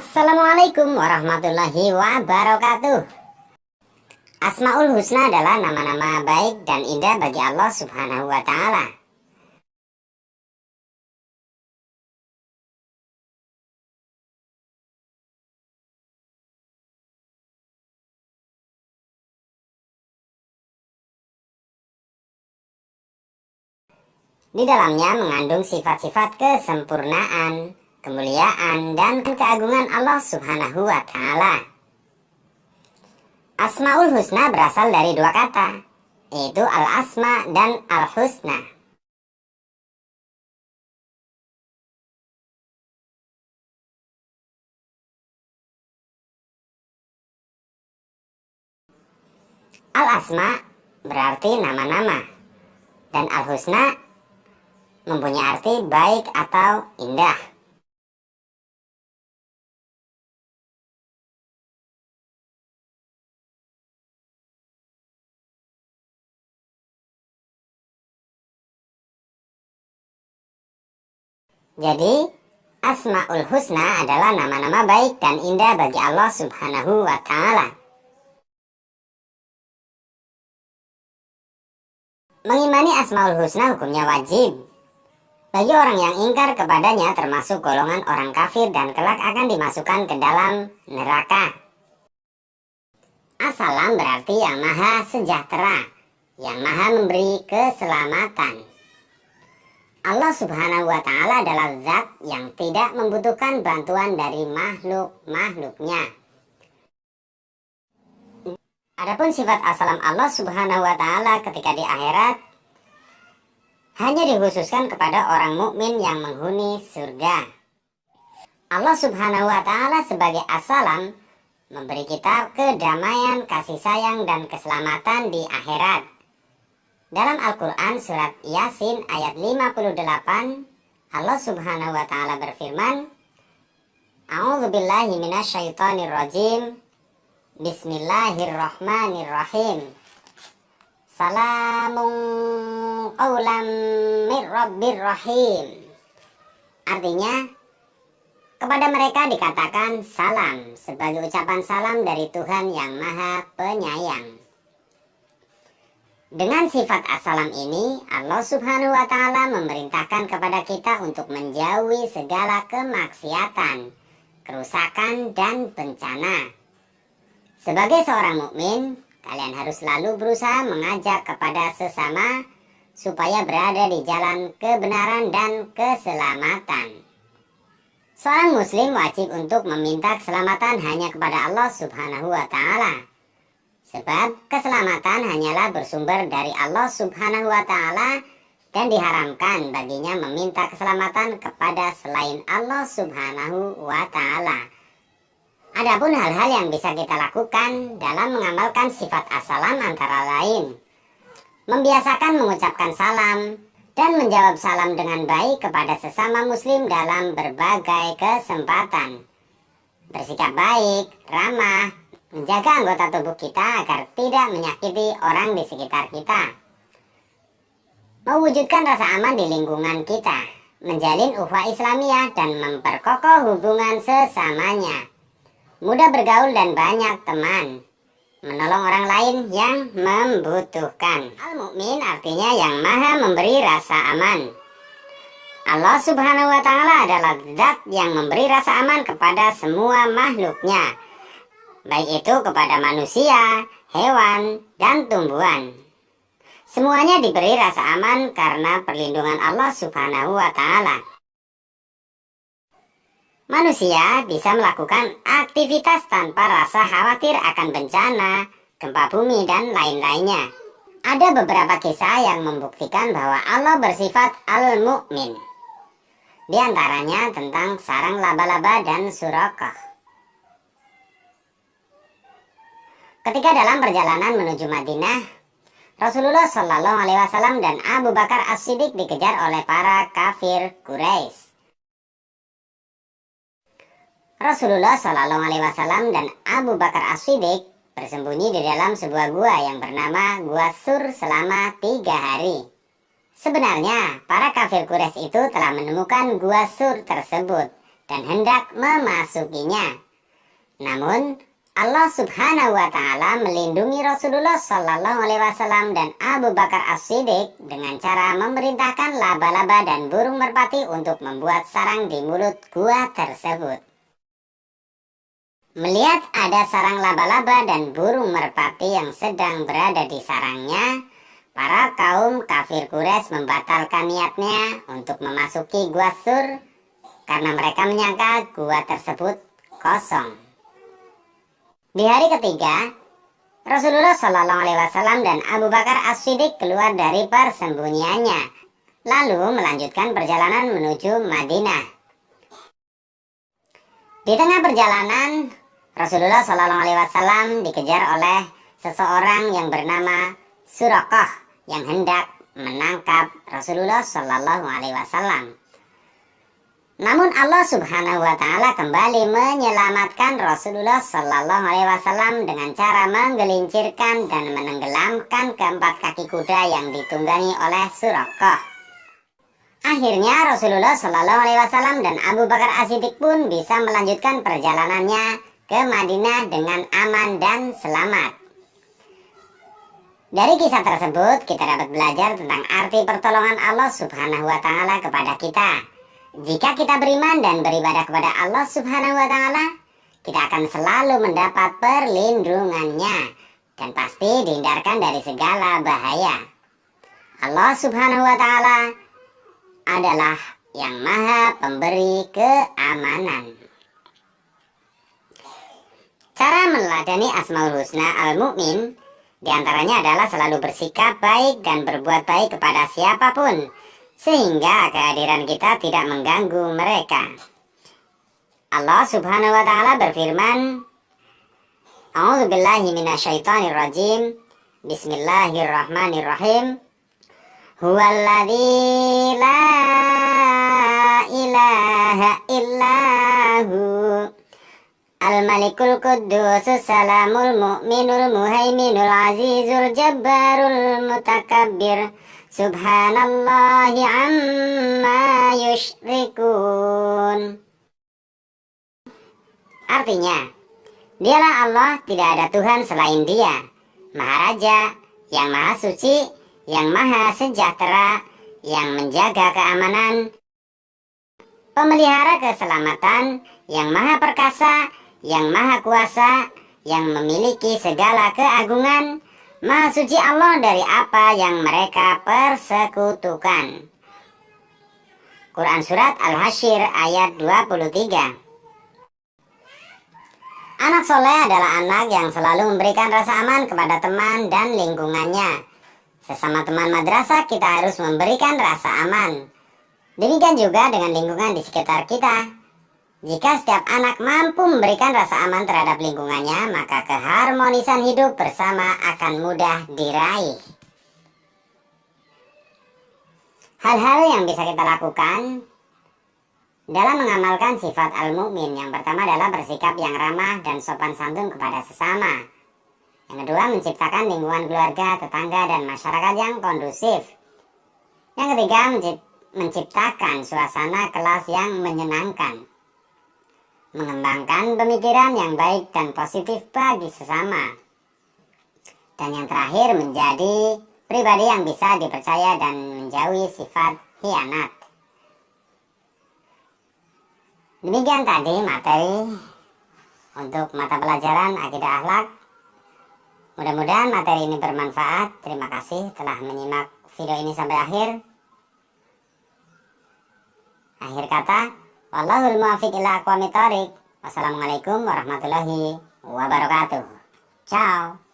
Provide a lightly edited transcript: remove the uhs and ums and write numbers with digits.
Assalamualaikum warahmatullahi wabarakatuh. Asmaul Husna adalah nama-nama baik dan indah bagi Allah Subhanahu wa Ta'ala. Di dalamnya mengandung sifat-sifat kesempurnaan, kemuliaan, dan keagungan Allah Subhanahu wa Ta'ala. Asmaul Husna berasal dari dua kata, yaitu Al-Asma dan Al-Husna. Al-Asma berarti nama-nama, dan Al-Husna mempunyai arti baik atau indah. Jadi, Asmaul Husna adalah nama-nama baik dan indah bagi Allah Subhanahu wa Ta'ala. Mengimani Asmaul Husna hukumnya wajib bagi orang yang ingkar kepadanya, termasuk golongan orang kafir dan kelak akan dimasukkan ke dalam neraka. As-Salam berarti yang maha sejahtera, yang maha memberi keselamatan. Allah Subhanahu wa Ta'ala adalah zat yang tidak membutuhkan bantuan dari makhluk-makhluknya. Adapun sifat As-Salam Allah Subhanahu wa Ta'ala ketika di akhirat hanya dikhususkan kepada orang mukmin yang menghuni surga. Allah Subhanahu wa Ta'ala sebagai As-Salam memberi kita kedamaian, kasih sayang, dan keselamatan di akhirat. Dalam Al-Quran surat Yasin ayat 58, Allah Subhanahu wa Ta'ala berfirman, A'udzubillahi minasyaitonirrajim. Bismillahirrahmanirrahim. Salamun qawlam mir rabbir rahim. Artinya, kepada mereka dikatakan salam sebagai ucapan salam dari Tuhan yang Maha Penyayang. Dengan sifat As-Salam ini, Allah Subhanahu wa Ta'ala memerintahkan kepada kita untuk menjauhi segala kemaksiatan, kerusakan, dan bencana. Sebagai seorang mukmin, kalian harus selalu berusaha mengajak kepada sesama supaya berada di jalan kebenaran dan keselamatan. Seorang muslim wajib untuk meminta keselamatan hanya kepada Allah Subhanahu wa Ta'ala. Sebab keselamatan hanyalah bersumber dari Allah Subhanahu wa Ta'ala dan diharamkan baginya meminta keselamatan kepada selain Allah Subhanahu wa Ta'ala. Adapun hal-hal yang bisa kita lakukan dalam mengamalkan sifat As-Salam antara lain membiasakan mengucapkan salam dan menjawab salam dengan baik kepada sesama muslim dalam berbagai kesempatan, bersikap baik, ramah, menjaga anggota tubuh kita agar tidak menyakiti orang di sekitar kita, mewujudkan rasa aman di lingkungan kita, menjalin ukhuwah Islamiyah dan memperkokoh hubungan sesamanya, mudah bergaul dan banyak teman, menolong orang lain yang membutuhkan. Al-Mu'min artinya yang maha memberi rasa aman. Allah Subhanahu wa Ta'ala adalah zat yang memberi rasa aman kepada semua makhluknya, baik itu kepada manusia, hewan, dan tumbuhan. Semuanya diberi rasa aman karena perlindungan Allah Subhanahu wa Ta'ala. Manusia bisa melakukan aktivitas tanpa rasa khawatir akan bencana, gempa bumi, dan lain-lainnya. Ada beberapa kisah yang membuktikan bahwa Allah bersifat Al-Mu'min. Di antaranya tentang sarang laba-laba dan Suraqah. Ketika dalam perjalanan menuju Madinah, Rasulullah Shallallahu Alaihi Wasallam dan Abu Bakar As-Siddiq dikejar oleh para kafir Quraisy. Rasulullah Shallallahu Alaihi Wasallam dan Abu Bakar As-Siddiq bersembunyi di dalam sebuah gua yang bernama Gua Sur selama 3 hari. Sebenarnya, para kafir Quraisy itu telah menemukan Gua Sur tersebut, dan hendak memasukinya. Namun Allah Subhanahu wa Ta'ala melindungi Rasulullah Shallallahu Alaihi Wasallam dan Abu Bakar As-Siddiq dengan cara memerintahkan laba-laba dan burung merpati untuk membuat sarang di mulut gua tersebut. Melihat ada sarang laba-laba dan burung merpati yang sedang berada di sarangnya, para kaum kafir Quraisy membatalkan niatnya untuk memasuki gua Sur karena mereka menyangka gua tersebut kosong. Di hari ketiga, Rasulullah Shallallahu Alaihi Wasallam dan Abu Bakar As-Siddiq keluar dari persembunyiannya, lalu melanjutkan perjalanan menuju Madinah. Di tengah perjalanan, Rasulullah Shallallahu Alaihi Wasallam dikejar oleh seseorang yang bernama Suraqah yang hendak menangkap Rasulullah Shallallahu Alaihi Wasallam. Namun Allah Subhanahu wa Ta'ala kembali menyelamatkan Rasulullah Sallallahu Alaihi Wasallam dengan cara menggelincirkan dan menenggelamkan keempat kaki kuda yang ditunggangi oleh Suraqah. Akhirnya Rasulullah Sallallahu Alaihi Wasallam dan Abu Bakar As-Siddiq pun bisa melanjutkan perjalanannya ke Madinah dengan aman dan selamat. Dari kisah tersebut kita dapat belajar tentang arti pertolongan Allah Subhanahu wa Ta'ala kepada kita. Jika kita beriman dan beribadah kepada Allah Subhanahu wa Ta'ala, kita akan selalu mendapat perlindungannya dan pasti dihindarkan dari segala bahaya. Allah Subhanahu wa Ta'ala adalah yang maha pemberi keamanan. Cara meneladani Asmaul Husna Al-Mu'min diantaranya adalah selalu bersikap baik dan berbuat baik kepada siapapun, sehingga kehadiran kita tidak mengganggu mereka. Allah Subhanahu wa Ta'ala berfirman, A'udzubillahi minasyaitonirrajim. Bismillahirrahmanirrahim. Huwallazi la ilaha illahu Al-Malikul Quddusus Salamul Mu'minul Muhaiminul Azizul Jabbarul Mutakabbir Subhanallahi amma yushrikun. Artinya, dialah Allah, tidak ada Tuhan selain Dia, Maharaja, yang Maha Suci, yang Maha Sejahtera, yang menjaga keamanan, pemelihara keselamatan, yang Maha Perkasa, yang Maha Kuasa, yang memiliki segala keagungan. Maha suci Allah dari apa yang mereka persekutukan. Quran Surat Al-Hasyr ayat 23. Anak soleh adalah anak yang selalu memberikan rasa aman kepada teman dan lingkungannya. Sesama teman madrasah kita harus memberikan rasa aman. Demikian juga dengan lingkungan di sekitar kita. Jika setiap anak mampu memberikan rasa aman terhadap lingkungannya, maka keharmonisan hidup bersama akan mudah diraih. Hal-hal yang bisa kita lakukan dalam mengamalkan sifat al-mu'min, yang pertama adalah bersikap yang ramah dan sopan santun kepada sesama. Yang kedua, menciptakan lingkungan keluarga, tetangga, dan masyarakat yang kondusif. Yang ketiga, menciptakan suasana kelas yang menyenangkan. Mengembangkan pemikiran yang baik dan positif bagi sesama. Dan yang terakhir, menjadi pribadi yang bisa dipercaya dan menjauhi sifat khianat. Demikian tadi materi untuk mata pelajaran Akidah Akhlak. Mudah-mudahan materi ini bermanfaat. Terima kasih telah menyimak video ini sampai akhir. Akhir kata, wallahul muwaffiq ila aqwamit thoriq. Wassalamualaikum warahmatullahi wabarakatuh. Ciao.